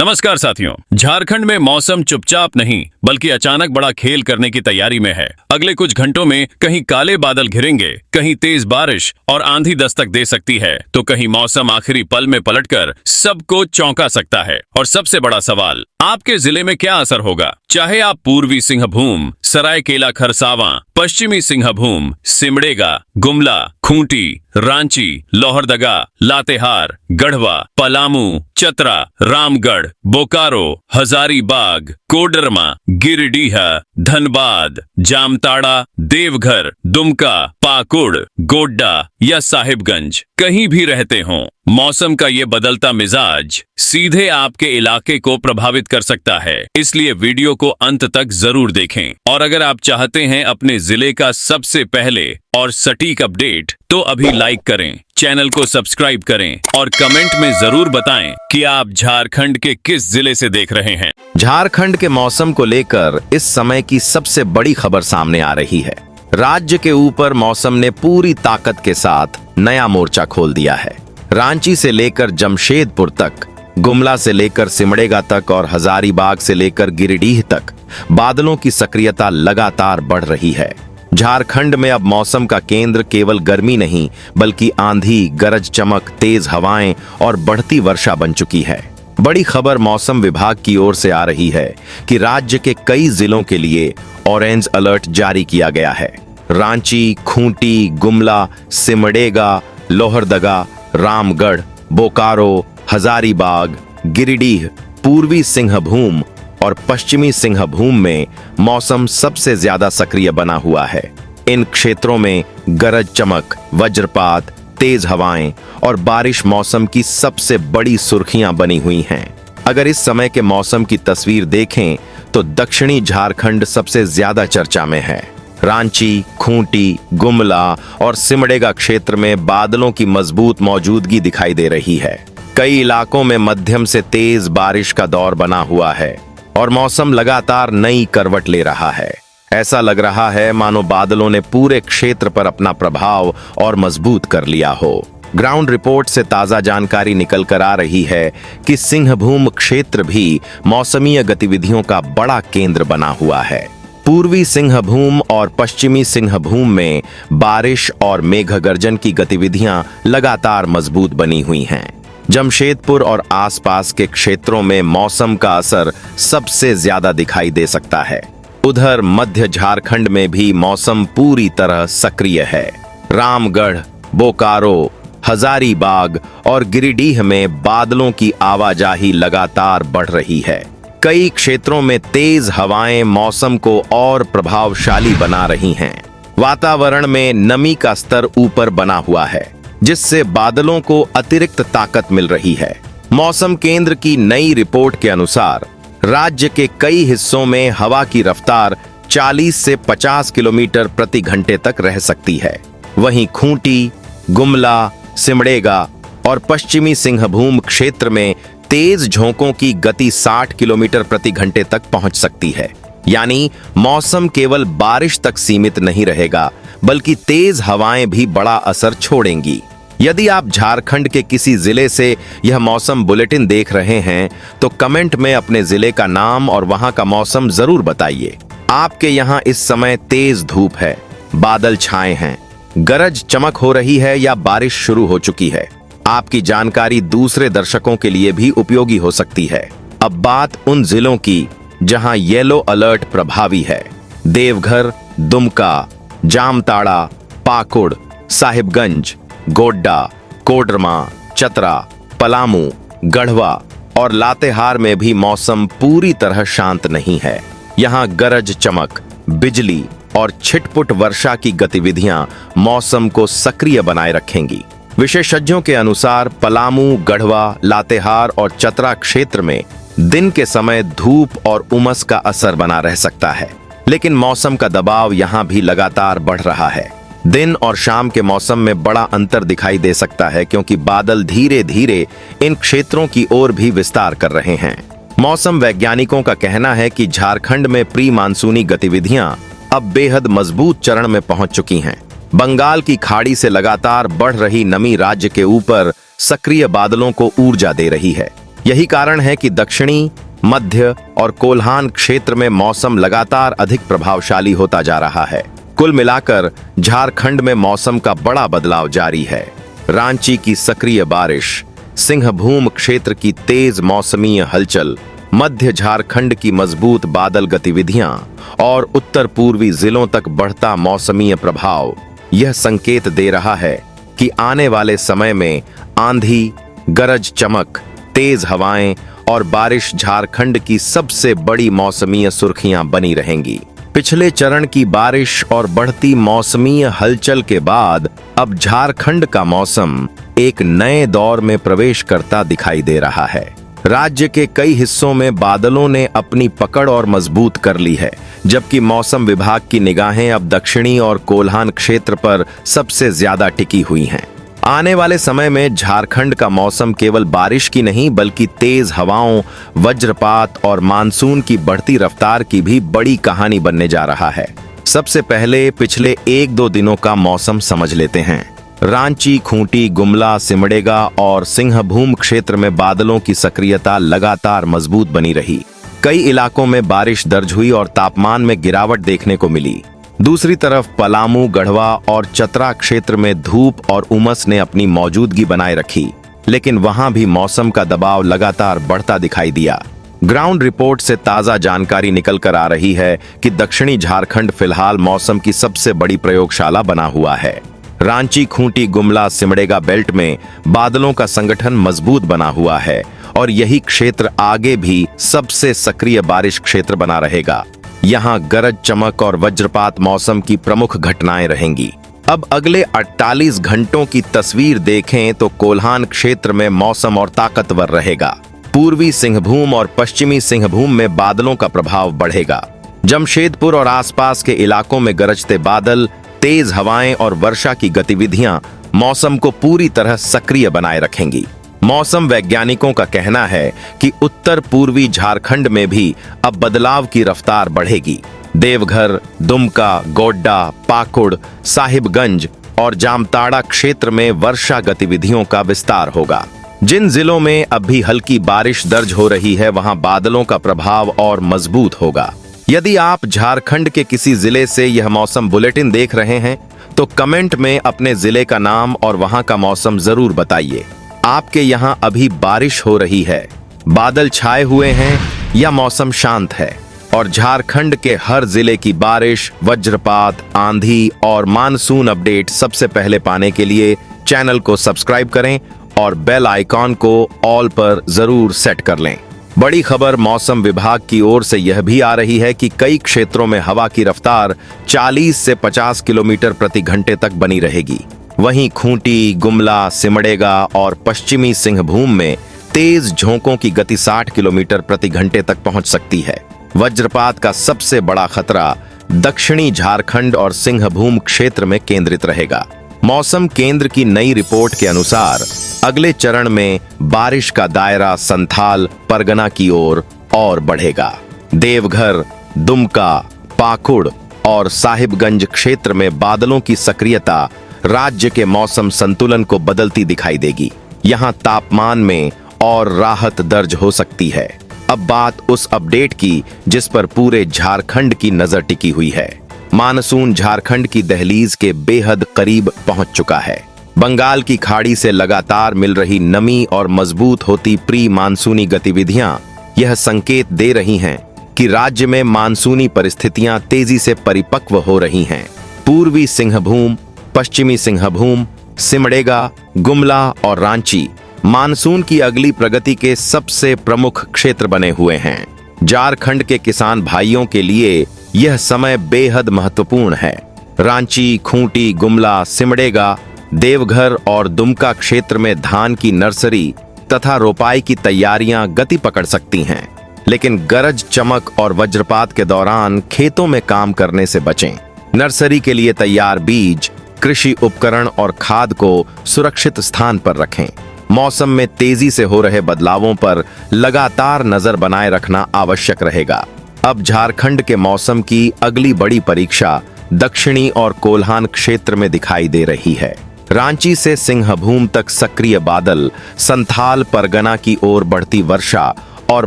नमस्कार साथियों। झारखंड में मौसम चुपचाप नहीं बल्कि अचानक बड़ा खेल करने की तैयारी में है। अगले कुछ घंटों में कहीं काले बादल घिरेंगे, कहीं तेज बारिश और आंधी दस्तक दे सकती है, तो कहीं मौसम आखिरी पल में पलटकर सबको चौंका सकता है। और सबसे बड़ा सवाल, आपके जिले में क्या असर होगा? चाहे आप पूर्वी सिंहभूम, सरायकेला खरसावां, पश्चिमी सिंहभूम, सिमडेगा, गुमला, खूंटी, रांची, लोहरदगा, लातेहार, गढ़वा, पलामू, चतरा, रामगढ़, बोकारो, हजारीबाग, कोडरमा, गिरिडीह, धनबाद, जामताड़ा, देवघर, दुमका, पाकुड़, गोड्डा या साहिबगंज कहीं भी रहते हों, मौसम का ये बदलता मिजाज सीधे आपके इलाके को प्रभावित कर सकता है। इसलिए वीडियो को अंत तक जरूर देखें। और अगर आप चाहते हैं अपने जिले का सबसे पहले और सटीक अपडेट, तो अभी लाइक करें, चैनल को सब्सक्राइब करें और कमेंट में जरूर बताएं कि आप झारखंड के किस जिले से देख रहे हैं। झारखंड के मौसम को लेकर इस समय की सबसे बड़ी खबर सामने आ रही है। राज्य के ऊपर मौसम ने पूरी ताकत के साथ नया मोर्चा खोल दिया है। रांची से लेकर जमशेदपुर तक, गुमला से लेकर सिमडेगा तक और हजारीबाग से लेकर गिरिडीह तक बादलों की सक्रियता लगातार बढ़ रही है। झारखंड में अब मौसम का केंद्र केवल गर्मी नहीं बल्कि आंधी, गरज चमक, तेज हवाएं और बढ़ती वर्षा बन चुकी है। बड़ी खबर मौसम विभाग की ओर से आ रही है कि राज्य के कई जिलों के लिए ऑरेंज अलर्ट जारी किया गया है। रांची, खूंटी, गुमला, सिमडेगा, लोहरदगा, रामगढ़, बोकारो, हजारीबाग, गिरिडीह, पूर्वी सिंहभूम और पश्चिमी सिंहभूम में मौसम सबसे ज्यादा सक्रिय बना हुआ है। इन क्षेत्रों में गरज चमक, वज्रपात, तेज हवाएं और बारिश मौसम की सबसे बड़ी सुर्खियां बनी हुई हैं। अगर इस समय के मौसम की तस्वीर देखें तो दक्षिणी झारखंड सबसे ज्यादा चर्चा में है। रांची, खूंटी, गुमला और सिमडेगा क्षेत्र में बादलों की मजबूत मौजूदगी दिखाई दे रही है। कई इलाकों में मध्यम से तेज बारिश का दौर बना हुआ है और मौसम लगातार नई करवट ले रहा है। ऐसा लग रहा है मानो बादलों ने पूरे क्षेत्र पर अपना प्रभाव और मजबूत कर लिया हो। ग्राउंड रिपोर्ट से ताजा जानकारी निकल कर आ रही है कि सिंहभूम क्षेत्र भी मौसमीय गतिविधियों का बड़ा केंद्र बना हुआ है। पूर्वी सिंहभूम और पश्चिमी सिंहभूम में बारिश और मेघ गर्जन की गतिविधियां लगातार मजबूत बनी हुई हैं। जमशेदपुर और आसपास के क्षेत्रों में मौसम का असर सबसे ज्यादा दिखाई दे सकता है। उधर मध्य झारखंड में भी मौसम पूरी तरह सक्रिय है। रामगढ़, बोकारो, हजारीबाग और गिरिडीह में बादलों की आवाजाही लगातार बढ़ रही है। कई क्षेत्रों में तेज हवाएं मौसम को और प्रभावशाली बना रही हैं। वातावरण में नमी का स्तर ऊपर बना हुआ है, जिससे बादलों को अतिरिक्त ताकत मिल रही है। मौसम केंद्र की नई रिपोर्ट के अनुसार राज्य के कई हिस्सों में हवा की रफ्तार 40 से 50 किलोमीटर प्रति घंटे तक रह सकती है। वहीं खूंटी, गुमला, सिमडेगा और पश्चिमी सिंहभूम क्षेत्र में तेज झोंकों की गति 60 किलोमीटर प्रति घंटे तक पहुंच सकती है। यानी मौसम केवल बारिश तक सीमित नहीं रहेगा बल्कि तेज हवाएं भी बड़ा असर छोड़ेंगी। यदि आप झारखंड के किसी जिले से यह मौसम बुलेटिन देख रहे हैं तो कमेंट में अपने जिले का नाम और वहां का मौसम जरूर बताइए। आपके यहां इस समय तेज धूप है, बादल छाए हैं, गरज चमक हो रही है या बारिश शुरू हो चुकी है? आपकी जानकारी दूसरे दर्शकों के लिए भी उपयोगी हो सकती है। अब बात उन जिलों की जहां येलो अलर्ट प्रभावी है। देवघर, दुमका, जामताड़ा, पाकुड़, साहिबगंज, गोड्डा, कोडरमा, चतरा, पलामू, गढ़वा और लातेहार में भी मौसम पूरी तरह शांत नहीं है। यहाँ गरज चमक, बिजली और छिटपुट वर्षा की गतिविधियां मौसम को सक्रिय बनाए रखेंगी। विशेषज्ञों के अनुसार पलामू, गढ़वा, लातेहार और चतरा क्षेत्र में दिन के समय धूप और उमस का असर बना रह सकता है, लेकिन मौसम का दबाव यहाँ भी लगातार बढ़ रहा है। दिन और शाम के मौसम में बड़ा अंतर दिखाई दे सकता है क्योंकि बादल धीरे धीरे इन क्षेत्रों की ओर भी विस्तार कर रहे हैं। मौसम वैज्ञानिकों का कहना है कि झारखंड में प्री मानसूनी गतिविधियां अब बेहद मजबूत चरण में पहुंच चुकी हैं। बंगाल की खाड़ी से लगातार बढ़ रही नमी राज्य के ऊपर सक्रिय बादलों को ऊर्जा दे रही है। यही कारण है कि दक्षिणी, मध्य और कोल्हान क्षेत्र में मौसम लगातार अधिक प्रभावशाली होता जा रहा है। कुल मिलाकर झारखंड में मौसम का बड़ा बदलाव जारी है। रांची की सक्रिय बारिश, सिंहभूम क्षेत्र की तेज मौसमीय हलचल, मध्य झारखंड की मजबूत बादल गतिविधियां और उत्तर पूर्वी जिलों तक बढ़ता मौसमीय प्रभाव यह संकेत दे रहा है कि आने वाले समय में आंधी, गरज चमक, तेज हवाएं और बारिश झारखंड की सबसे बड़ी मौसमीय सुर्खियां बनी रहेंगी। पिछले चरण की बारिश और बढ़ती मौसमीय हलचल के बाद अब झारखंड का मौसम एक नए दौर में प्रवेश करता दिखाई दे रहा है। राज्य के कई हिस्सों में बादलों ने अपनी पकड़ और मजबूत कर ली है, जबकि मौसम विभाग की निगाहें अब दक्षिणी और कोल्हान क्षेत्र पर सबसे ज्यादा टिकी हुई हैं। आने वाले समय में झारखंड का मौसम केवल बारिश की नहीं बल्कि तेज हवाओं, वज्रपात और मानसून की बढ़ती रफ्तार की भी बड़ी कहानी बनने जा रहा है। सबसे पहले पिछले 1-2 दिनों का मौसम समझ लेते हैं। रांची, खूंटी, गुमला, सिमडेगा और सिंहभूम क्षेत्र में बादलों की सक्रियता लगातार मजबूत बनी रही। कई इलाकों में बारिश दर्ज हुई और तापमान में गिरावट देखने को मिली। दूसरी तरफ पलामू, गढ़वा और चतरा क्षेत्र में धूप और उमस ने अपनी मौजूदगी बनाए रखी, लेकिन वहां भी मौसम का दबाव लगातार बढ़ता दिखाई दिया। ग्राउंड रिपोर्ट से ताजा जानकारी निकल कर आ रही है कि दक्षिणी झारखंड फिलहाल मौसम की सबसे बड़ी प्रयोगशाला बना हुआ है। रांची, खूंटी, गुमला, सिमडेगा बेल्ट में बादलों का संगठन मजबूत बना हुआ है और यही क्षेत्र आगे भी सबसे सक्रिय बारिश क्षेत्र बना रहेगा। यहाँ गरज चमक और वज्रपात मौसम की प्रमुख घटनाएं रहेंगी। अब अगले 48 घंटों की तस्वीर देखें तो कोल्हान क्षेत्र में मौसम और ताकतवर रहेगा। पूर्वी सिंहभूम और पश्चिमी सिंहभूम में बादलों का प्रभाव बढ़ेगा। जमशेदपुर और आसपास के इलाकों में गरजते बादल, तेज हवाएं और वर्षा की गतिविधियां मौसम को पूरी तरह सक्रिय बनाए रखेंगी। मौसम वैज्ञानिकों का कहना है कि उत्तर पूर्वी झारखंड में भी अब बदलाव की रफ्तार बढ़ेगी। देवघर, दुमका, गोड्डा, पाकुड़, साहिबगंज और जामताड़ा क्षेत्र में वर्षा गतिविधियों का विस्तार होगा। जिन जिलों में अब भी हल्की बारिश दर्ज हो रही है वहां बादलों का प्रभाव और मजबूत होगा। यदि आप झारखंड के किसी जिले से यह मौसम बुलेटिन देख रहे हैं तो कमेंट में अपने जिले का नाम और वहां का मौसम जरूर बताइए। आपके यहाँ अभी बारिश हो रही है, बादल छाए हुए हैं या मौसम शांत है? और झारखंड के हर जिले की बारिश, वज्रपात, आंधी और मानसून अपडेट सबसे पहले पाने के लिए चैनल को सब्सक्राइब करें और बेल आइकॉन को ऑल पर जरूर सेट कर लें। बड़ी खबर मौसम विभाग की ओर से यह भी आ रही है कि कई क्षेत्रों में हवा की रफ्तार 40 से 50 किलोमीटर प्रति घंटे तक बनी रहेगी। वहीं खूंटी, गुमला, सिमडेगा और पश्चिमी सिंहभूम में तेज झोंकों की गति 60 किलोमीटर प्रति घंटे तक पहुंच सकती है। वज्रपात का सबसे बड़ा खतरा दक्षिणी झारखंड और सिंहभूम क्षेत्र में केंद्रित रहेगा। मौसम केंद्र की नई रिपोर्ट के अनुसार अगले चरण में बारिश का दायरा संथाल परगना की ओर और बढ़ेगा। देवघर, दुमका, पाकुड़ और साहिबगंज क्षेत्र में बादलों की सक्रियता राज्य के मौसम संतुलन को बदलती दिखाई देगी। यहाँ तापमान में और राहत दर्ज हो सकती है। अब बात उस अपडेट की जिस पर पूरे झारखंड की नजर टिकी हुई है। मानसून झारखंड की दहलीज के बेहद करीब पहुंच चुका है। बंगाल की खाड़ी से लगातार मिल रही नमी और मजबूत होती प्री मानसूनी गतिविधियां यह संकेत दे रही हैं कि राज्य में मानसूनी परिस्थितियां तेजी से परिपक्व हो रही हैं। पूर्वी सिंहभूम, पश्चिमी सिंहभूम, सिमडेगा, गुमला और रांची मानसून की अगली प्रगति के सबसे प्रमुख क्षेत्र बने हुए हैं। झारखंड के किसान भाइयों के लिए यह समय बेहद महत्वपूर्ण है। रांची, खूंटी, गुमला, सिमडेगा, देवघर और दुमका क्षेत्र में धान की नर्सरी तथा रोपाई की तैयारियां गति पकड़ सकती हैं, लेकिन गरज चमक और वज्रपात के दौरान खेतों में काम करने से बचें। नर्सरी के लिए तैयार बीज, कृषि उपकरण और खाद को सुरक्षित स्थान पर रखें। मौसम में तेजी से हो रहे बदलावों पर लगातार नजर बनाए रखना आवश्यक रहेगा। अब झारखंड के मौसम की अगली बड़ी परीक्षा दक्षिणी और कोल्हान क्षेत्र में दिखाई दे रही है। रांची से सिंहभूम तक सक्रिय बादल, संथाल परगना की ओर बढ़ती वर्षा और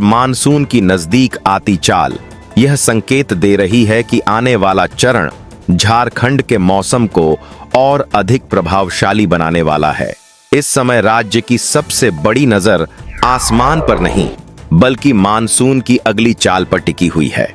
मानसून की नजदीक आती चाल यह संकेत दे रही है कि आने वाला चरण झारखंड के मौसम को और अधिक प्रभावशाली बनाने वाला है। इस समय राज्य की सबसे बड़ी नजर आसमान पर नहीं, बल्कि मानसून की अगली चाल पर टिकी हुई है।